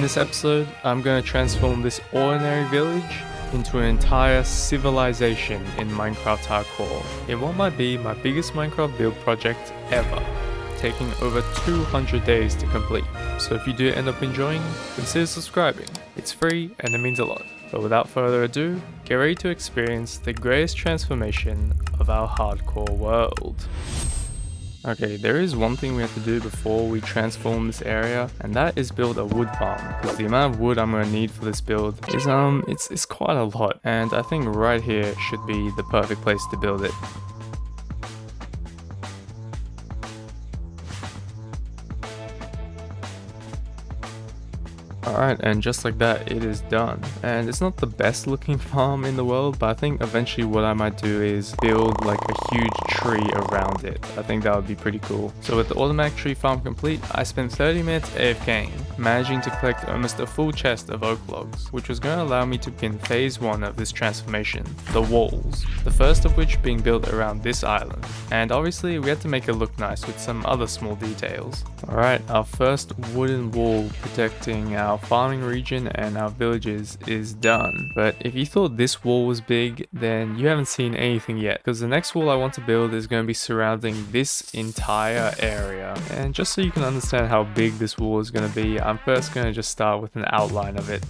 this episode, I'm going to transform this ordinary village into an entire civilization in Minecraft Hardcore, in what might be my biggest Minecraft build project ever, taking over 200 days to complete. So if you do end up enjoying, consider subscribing. It's free and it means a lot. But without further ado, get ready to experience the greatest transformation of our hardcore world. Okay, there is one thing we have to do before we transform this area, and that is build a wood farm, because the amount of wood I'm going to need for this build is it's quite a lot, and I think right here should be the perfect place to build it. Alright, and just like that, it is done. And it's not the best looking farm in the world, but I think eventually what I might do is build like a huge tree around it. I think that would be pretty cool. So with the automatic tree farm complete, I spent 30 minutes AFKing, managing to collect almost a full chest of oak logs, which was going to allow me to begin phase 1 of this transformation, the walls. The first of which being built around this island. And obviously we had to make it look nice with some other small details. Alright, our first wooden wall protecting our farming region and our villages is done. But if you thought this wall was big, then you haven't seen anything yet, because the next wall I want to build is going to be surrounding this entire area. And just so you can understand how big this wall is going to be, I'm first going to just start with an outline of it.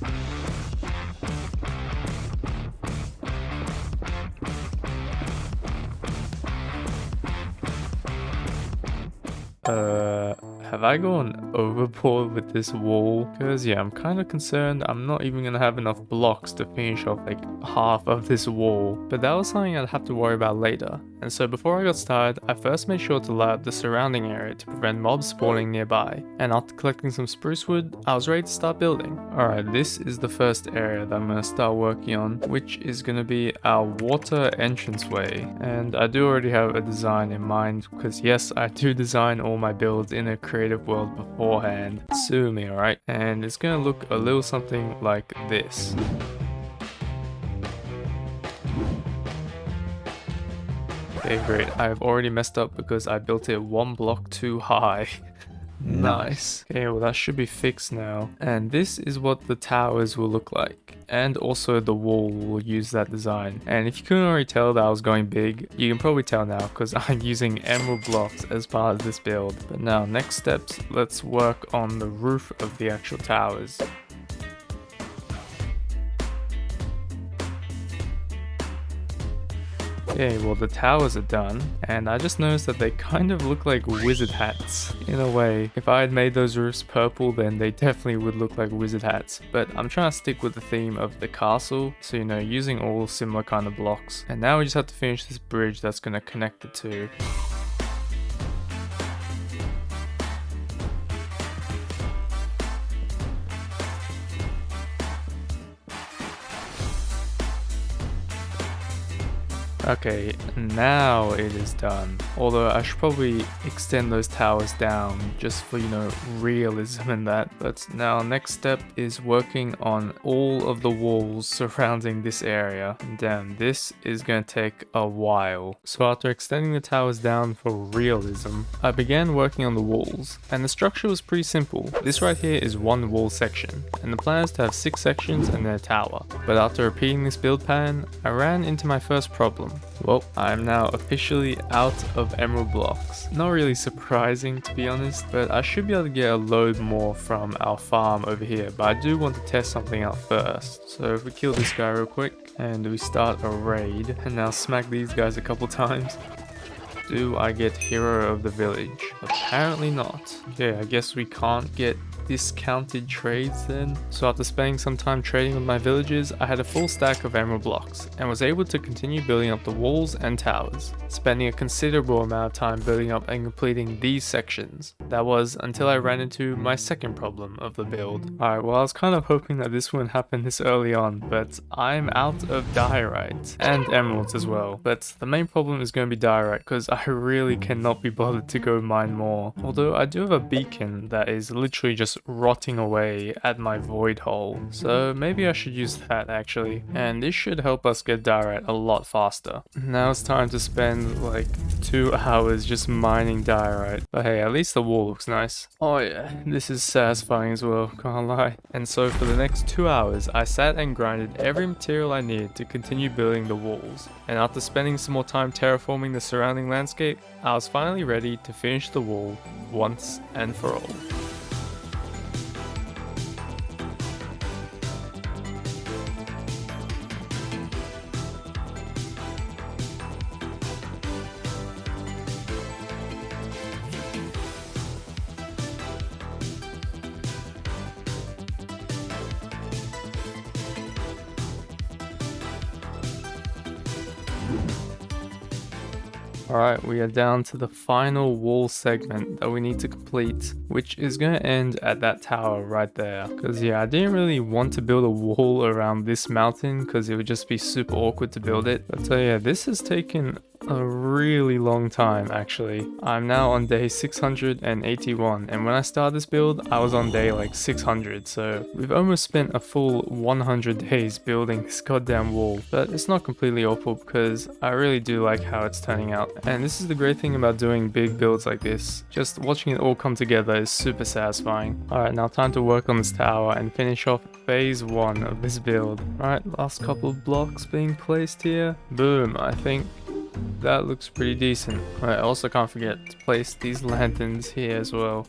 Have I gone overboard with this wall? Because yeah, I'm kind of concerned I'm not even gonna have enough blocks to finish off like half of this wall. But that was something I'd have to worry about later. And so before I got started, I first made sure to light up the surrounding area to prevent mobs spawning nearby. And after collecting some spruce wood, I was ready to start building. Alright, this is the first area that I'm gonna start working on, which is gonna be our water entranceway. And I do already have a design in mind, because yes, I do design all my builds in a creative world beforehand. Sue me, alright? And it's gonna look a little something like this. Okay, great. I've already messed up because I built it one block too high. Nice. Okay, well that should be fixed now. And this is what the towers will look like. And also the wall will use that design. And if you couldn't already tell that I was going big, you can probably tell now because I'm using emerald blocks as part of this build. But now, next steps, let's work on the roof of the actual towers. Okay, well the towers are done, and I just noticed that they kind of look like wizard hats, in a way. If I had made those roofs purple, then they definitely would look like wizard hats. But I'm trying to stick with the theme of the castle, so you know, using all similar kind of blocks. And now we just have to finish this bridge that's going to connect the two. Okay, now it is done. Although I should probably extend those towers down just for, you know, realism in that. But now next step is working on all of the walls surrounding this area. And damn, this is gonna take a while. So after extending the towers down for realism, I began working on the walls. And the structure was pretty simple. This right here is one wall section. And the plan is to have 6 sections and then a tower. But after repeating this build pattern, I ran into my first problem. Well, I'm now officially out of emerald blocks. Not really surprising to be honest, but I should be able to get a load more from our farm over here, but I do want to test something out first. So if we kill this guy real quick, and we start a raid, and now smack these guys a couple times. Do I get hero of the village? Apparently not. Okay, I guess we can't get discounted trades then. So after spending some time trading with my villagers, I had a full stack of emerald blocks and was able to continue building up the walls and towers, spending a considerable amount of time building up and completing these sections. That was until I ran into my second problem of the build. Alright, well I was kind of hoping that this wouldn't happen this early on, but I'm out of diorite and emeralds as well. But the main problem is going to be diorite because I really cannot be bothered to go mine more. Although I do have a beacon that is literally just just rotting away at my void hole, so maybe I should use that actually, and this should help us get diorite a lot faster. Now it's time to spend like 2 hours just mining diorite, but hey, at least the wall looks nice. Oh yeah, this is satisfying as well, can't lie. And so for the next 2 hours, I sat and grinded every material I needed to continue building the walls, and after spending some more time terraforming the surrounding landscape, I was finally ready to finish the wall once and for all. Alright, we are down to the final wall segment that we need to complete, which is going to end at that tower right there. Because yeah, I didn't really want to build a wall around this mountain because it would just be super awkward to build it. But yeah, this has taken a really long time actually. I'm now on day 681, and when I started this build I was on day like 600, so we've almost spent a full 100 days building this goddamn wall. But it's not completely awful because I really do like how it's turning out, and this is the great thing about doing big builds like this. Just watching it all come together is super satisfying. Alright, now time to work on this tower and finish off phase 1 of this build. Alright, last couple of blocks being placed here. Boom, I think that looks pretty decent. I also can't forget to place these lanterns here as well.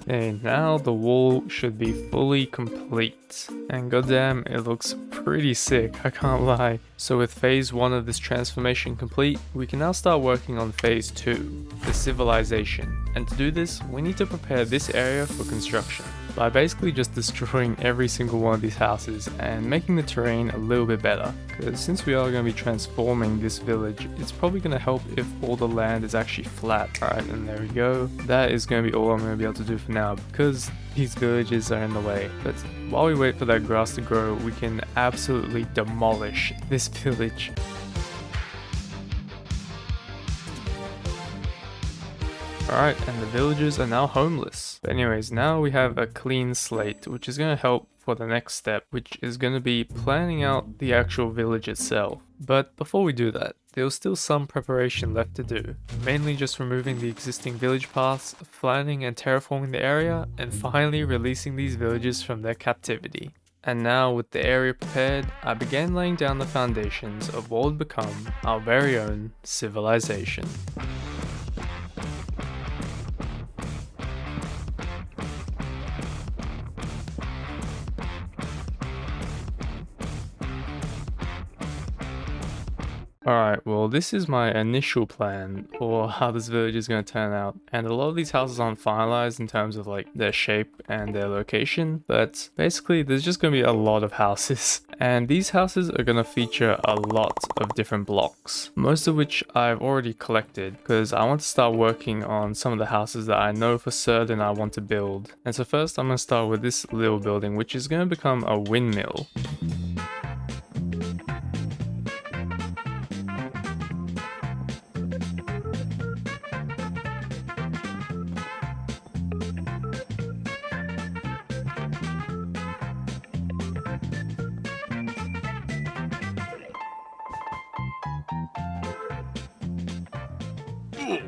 Okay, now the wall should be fully complete. And goddamn, it looks pretty sick, I can't lie. So with phase 1 of this transformation complete, we can now start working on phase 2, the Civilization. And to do this, we need to prepare this area for construction by basically just destroying every single one of these houses and making the terrain a little bit better. Because since we are going to be transforming this village, it's probably going to help if all the land is actually flat. Alright, and there we go. That is going to be all I'm going to be able to do for now because these villages are in the way. But while we wait for that grass to grow, we can absolutely demolish this village. Alright, and the villagers are now homeless. But anyways, now we have a clean slate, which is going to help for the next step, which is going to be planning out the actual village itself. But before we do that, there was still some preparation left to do, mainly just removing the existing village paths, flattening and terraforming the area, and finally releasing these villages from their captivity. And now with the area prepared, I began laying down the foundations of what would become our very own civilization. Alright, well this is my initial plan for how this village is going to turn out, and a lot of these houses aren't finalized in terms of like their shape and their location, but basically there's just going to be a lot of houses, and these houses are going to feature a lot of different blocks, most of which I've already collected because I want to start working on some of the houses that I know for certain I want to build. And so first I'm going to start with this little building, which is going to become a windmill.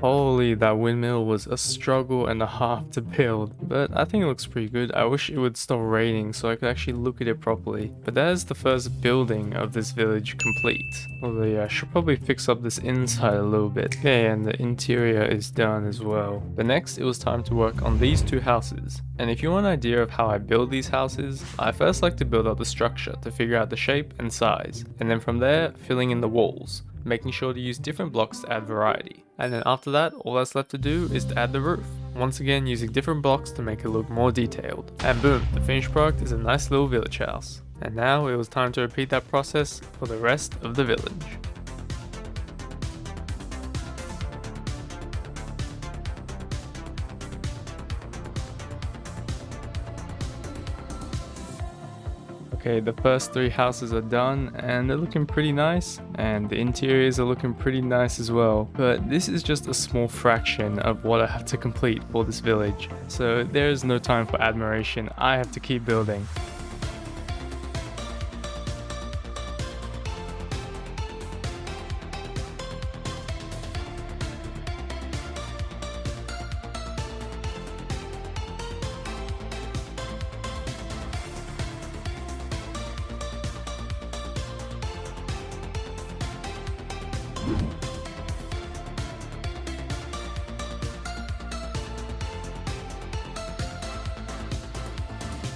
Holy, that windmill was a struggle and a half to build, but I think it looks pretty good. I wish it would stop raining so I could actually look at it properly. But that is the first building of this village complete. Although yeah, I should probably fix up this inside a little bit. Okay, and the interior is done as well. But next, it was time to work on these two houses. And if you want an idea of how I build these houses, I first like to build up the structure to figure out the shape and size. And then from there, filling in the walls, making sure to use different blocks to add variety. And then after that, all that's left to do is to add the roof. Once again, using different blocks to make it look more detailed. And boom, the finished product is a nice little village house. And now it was time to repeat that process for the rest of the village. Okay, the first 3 houses are done and they're looking pretty nice, and the interiors are looking pretty nice as well. But this is just a small fraction of what I have to complete for this village. So there is no time for admiration, I have to keep building.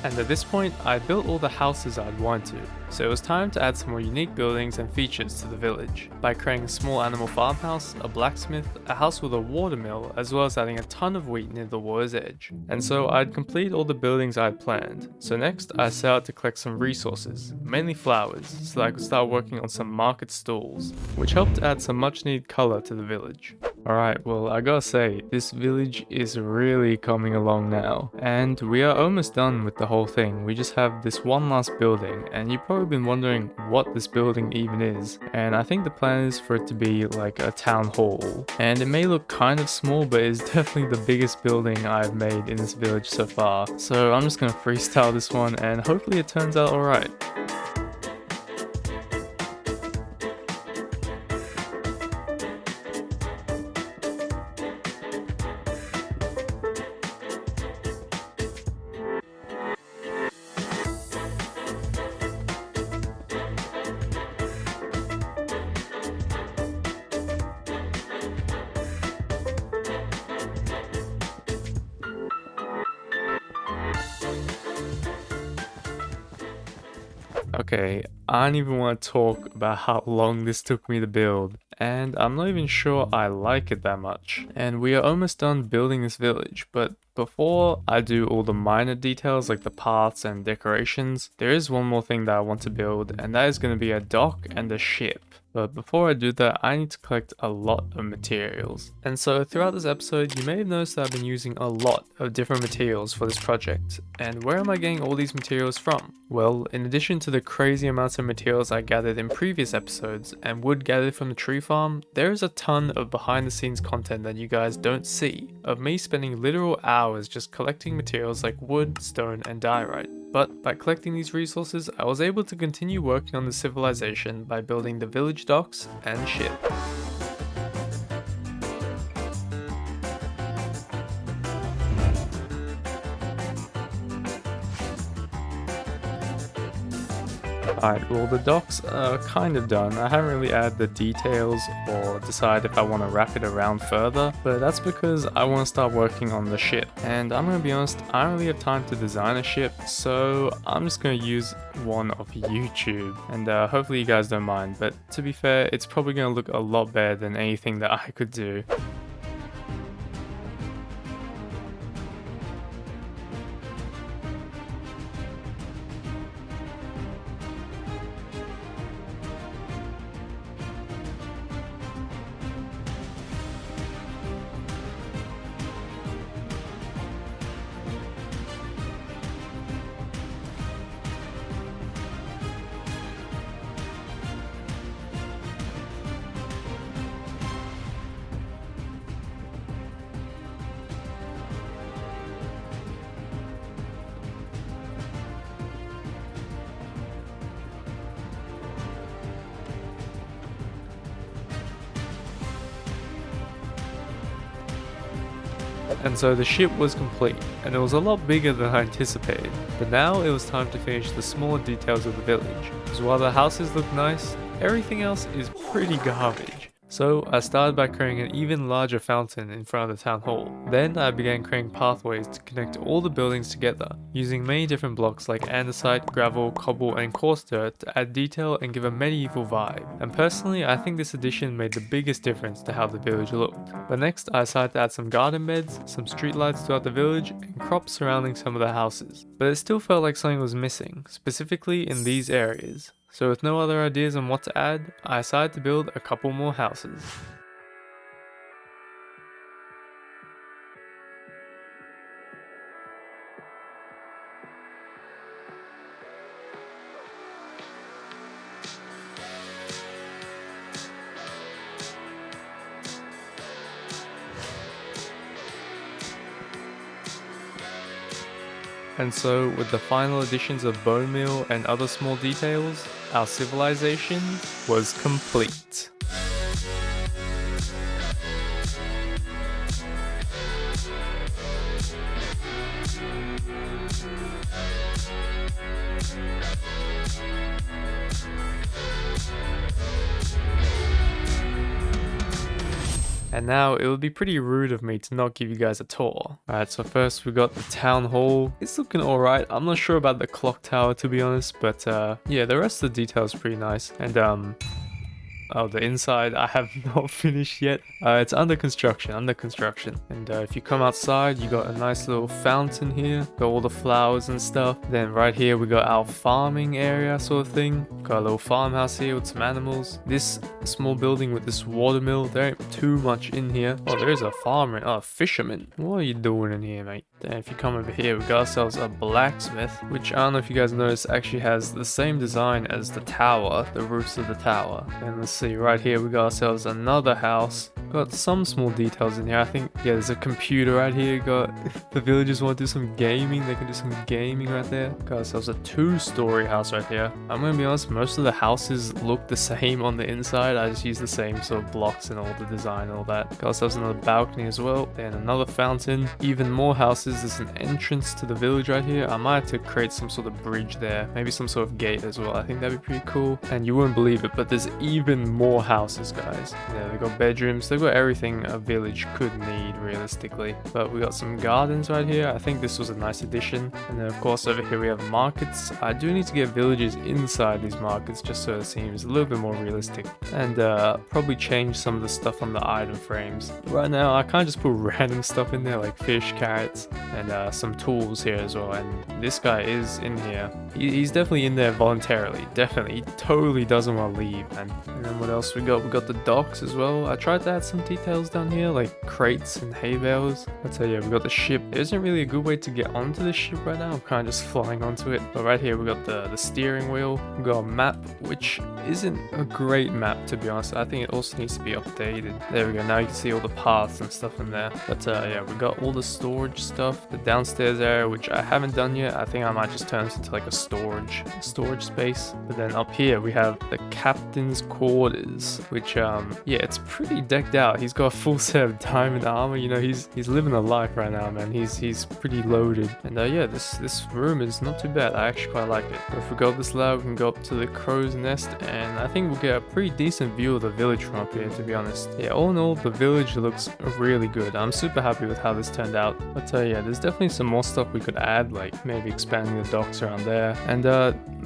And at this point, I built all the houses I'd want to, so it was time to add some more unique buildings and features to the village, by creating a small animal farmhouse, a blacksmith, a house with a water mill, as well as adding a ton of wheat near the water's edge. And so I'd complete all the buildings I'd planned. So next, I set out to collect some resources, mainly flowers, so that I could start working on some market stalls, which helped add some much needed colour to the village. Alright, well I gotta say, this village is really coming along now, and we are almost done with the whole thing. We just have this one last building, and you've probably been wondering what this building even is, and I think the plan is for it to be like a town hall. And it may look kind of small, but it's definitely the biggest building I've made in this village so far. So I'm just gonna freestyle this one, and hopefully it turns out alright. Okay, I don't even want to talk about how long this took me to build, and I'm not even sure I like it that much. And we are almost done building this village, but before I do all the minor details like the paths and decorations, there is one more thing that I want to build, and that is going to be a dock and a ship. But before I do that, I need to collect a lot of materials. And so throughout this episode, you may have noticed that I've been using a lot of different materials for this project. And where am I getting all these materials from? Well, in addition to the crazy amounts of materials I gathered in previous episodes and wood gathered from the tree farm, there is a ton of behind the scenes content that you guys don't see, of me spending literal hours just collecting materials like wood, stone, and diorite. But by collecting these resources, I was able to continue working on the civilization by building the village docks and ship. Alright, well the docks are kind of done. I haven't really added the details or decide if I want to wrap it around further, but that's because I want to start working on the ship. And I'm going to be honest, I don't really have time to design a ship, so I'm just going to use one off YouTube. And hopefully you guys don't mind, but to be fair, it's probably going to look a lot better than anything that I could do. And so the ship was complete, and it was a lot bigger than I anticipated. But now it was time to finish the smaller details of the village, because while the houses look nice, everything else is pretty garbage. So I started by creating an even larger fountain in front of the town hall. Then I began creating pathways to connect all the buildings together, using many different blocks like andesite, gravel, cobble, and coarse dirt to add detail and give a medieval vibe. And personally, I think this addition made the biggest difference to how the village looked. But next, I decided to add some garden beds, some streetlights throughout the village, and crops surrounding some of the houses. But it still felt like something was missing, specifically in these areas. So with no other ideas on what to add, I decided to build a couple more houses. And so with the final additions of bone meal and other small details, our civilization was complete. And now it would be pretty rude of me to not give you guys a tour. Alright, so first we got the town hall. It's looking alright. I'm not sure about the clock tower to be honest, but yeah, the rest of the details pretty nice. And oh, the inside I have not finished yet. It's under construction, And if you come outside, you got a nice little fountain here. Got all the flowers and stuff. Then right here, we got our farming area sort of thing. Got a little farmhouse here with some animals. This small building with this water mill. There ain't too much in here. Oh, there's a farmer. Oh, a fisherman. What are you doing in here, mate? Then if you come over here, we got ourselves a blacksmith, which I don't know if you guys noticed, actually has the same design as the tower, the roofs of the tower. And let's see, right here we got ourselves another house. Got some small details in here. I think, yeah, there's a computer right here. Got, if the villagers want to do some gaming, they can do some gaming right there. Got ourselves a 2-story house right here. I'm gonna be honest, most of the houses look the same on the inside. I just use the same sort of blocks and all the design and all that. Got ourselves another balcony as well. Then another fountain. Even more houses. There's an entrance to the village right here. I might have to create some sort of bridge there. Maybe some sort of gate as well. I think that'd be pretty cool. And you wouldn't believe it, but there's even more houses, guys. Yeah, they got bedrooms. They've got everything a village could need, realistically. But we got some gardens right here. I think this was a nice addition. And then, of course, over here we have markets. I do need to get villages inside these markets just so it seems a little bit more realistic. And probably change some of the stuff on the item frames. Right now, I can't just put random stuff in there like fish, carrots, and some tools here as well. And this guy is in here. He's definitely in there voluntarily. Definitely. He totally doesn't want to leave, man. And then what else we got? We got the docks as well. I tried to add some details down here, like crates and hay bales. But yeah, we got the ship. There isn't really a good way to get onto the ship right now. I'm kind of just flying onto it. But right here, we got the steering wheel. We got a map, which isn't a great map, to be honest. I think it also needs to be updated. There we go. Now you can see all the paths and stuff in there. But yeah, we got all the storage stuff. The downstairs area, which I haven't done yet. I think I might just turn this into like a storage space. But then up here, we have the captain's quarters, which yeah, it's pretty decked out. He's got a full set of diamond armor. You know, he's living a life right now, man. He's pretty loaded. And yeah, this room is not too bad. I actually quite like it. If we go up this ladder, we can go up to the crow's nest, and I think we'll get a pretty decent view of the village from up here, to be honest. Yeah, all in all, the village looks really good. I'm super happy with how this turned out. But yeah, there's definitely some more stuff we could add, like maybe expanding the docks around there. And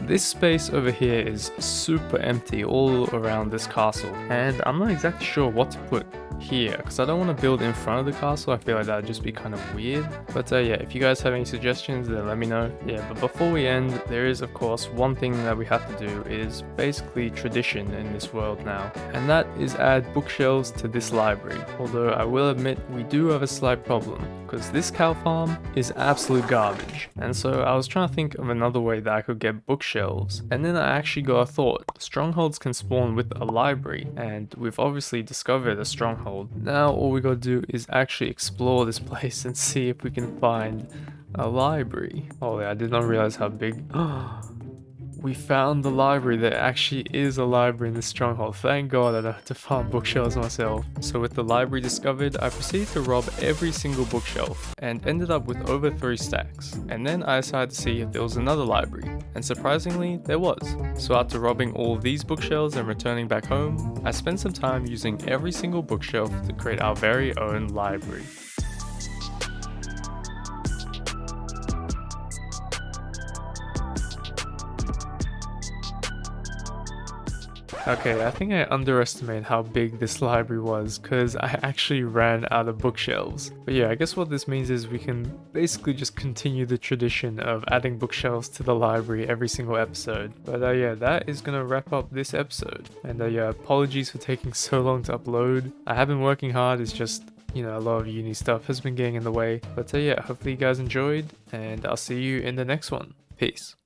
this space over here is super empty all around this castle, and I'm not exactly sure what to put here because I don't want to build in front of the castle. I feel like that would just be kind of weird. But yeah, if you guys have any suggestions, then let me know. Yeah, but before we end, there is of course one thing that we have to do, is basically tradition in this world now, and that is add bookshelves to this library. Although I will admit we do have a slight problem, because this cow farm is absolute garbage. And so I was trying to think of another way that I could get bookshelves, and then I actually got a thought. Strongholds can spawn with a library, and we've obviously discovered a stronghold. Now all we gotta do is actually explore this place and see if we can find a library. Oh yeah, I did not realize how big. We found the library. There actually is a library in this stronghold. Thank God I don't have to farm bookshelves myself. So with the library discovered, I proceeded to rob every single bookshelf and ended up with over 3 stacks. And then I decided to see if there was another library, and surprisingly there was. So after robbing all of these bookshelves and returning back home, I spent some time using every single bookshelf to create our very own library. Okay, I think I underestimated how big this library was because I actually ran out of bookshelves. But yeah, I guess what this means is we can basically just continue the tradition of adding bookshelves to the library every single episode. But yeah, that is gonna wrap up this episode. And yeah, apologies for taking so long to upload. I have been working hard, it's just, you know, a lot of uni stuff has been getting in the way. But yeah, hopefully you guys enjoyed, and I'll see you in the next one. Peace.